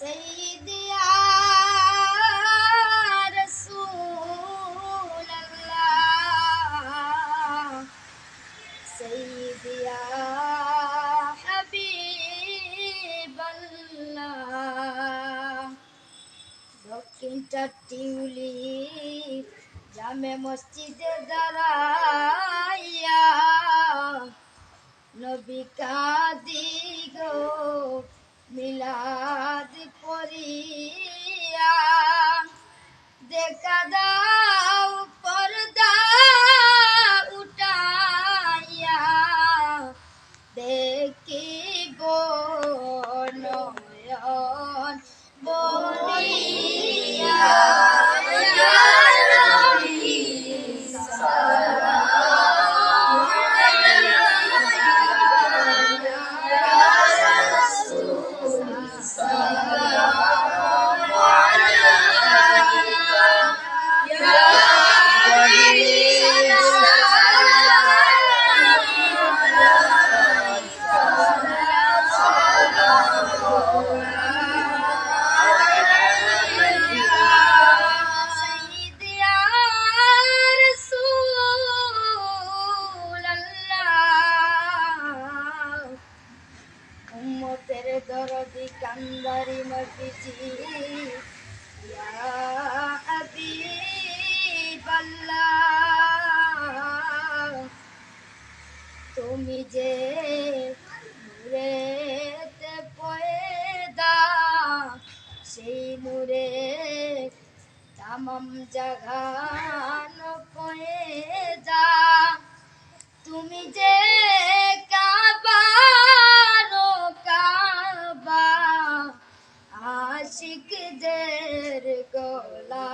سيدي يا رسول الله سيدي يا حبيب الله দক্ষিণটা টিউলি জামে মসজিদে দাঁড়াইয়া নবী কাদিগো মিলাদ পড়িয়া দেখা দাও পর্দা উঠাইয়া দেখিব নয়ন বলিয়া তেরে দরদি কান্দারি মসজিদ ইয়া হাবিবাল্লাহ তুমি যে নূরেতে পয়দা সেই নূরে তামাম জাগান পয়দা তুমি যে আশিকদের গলা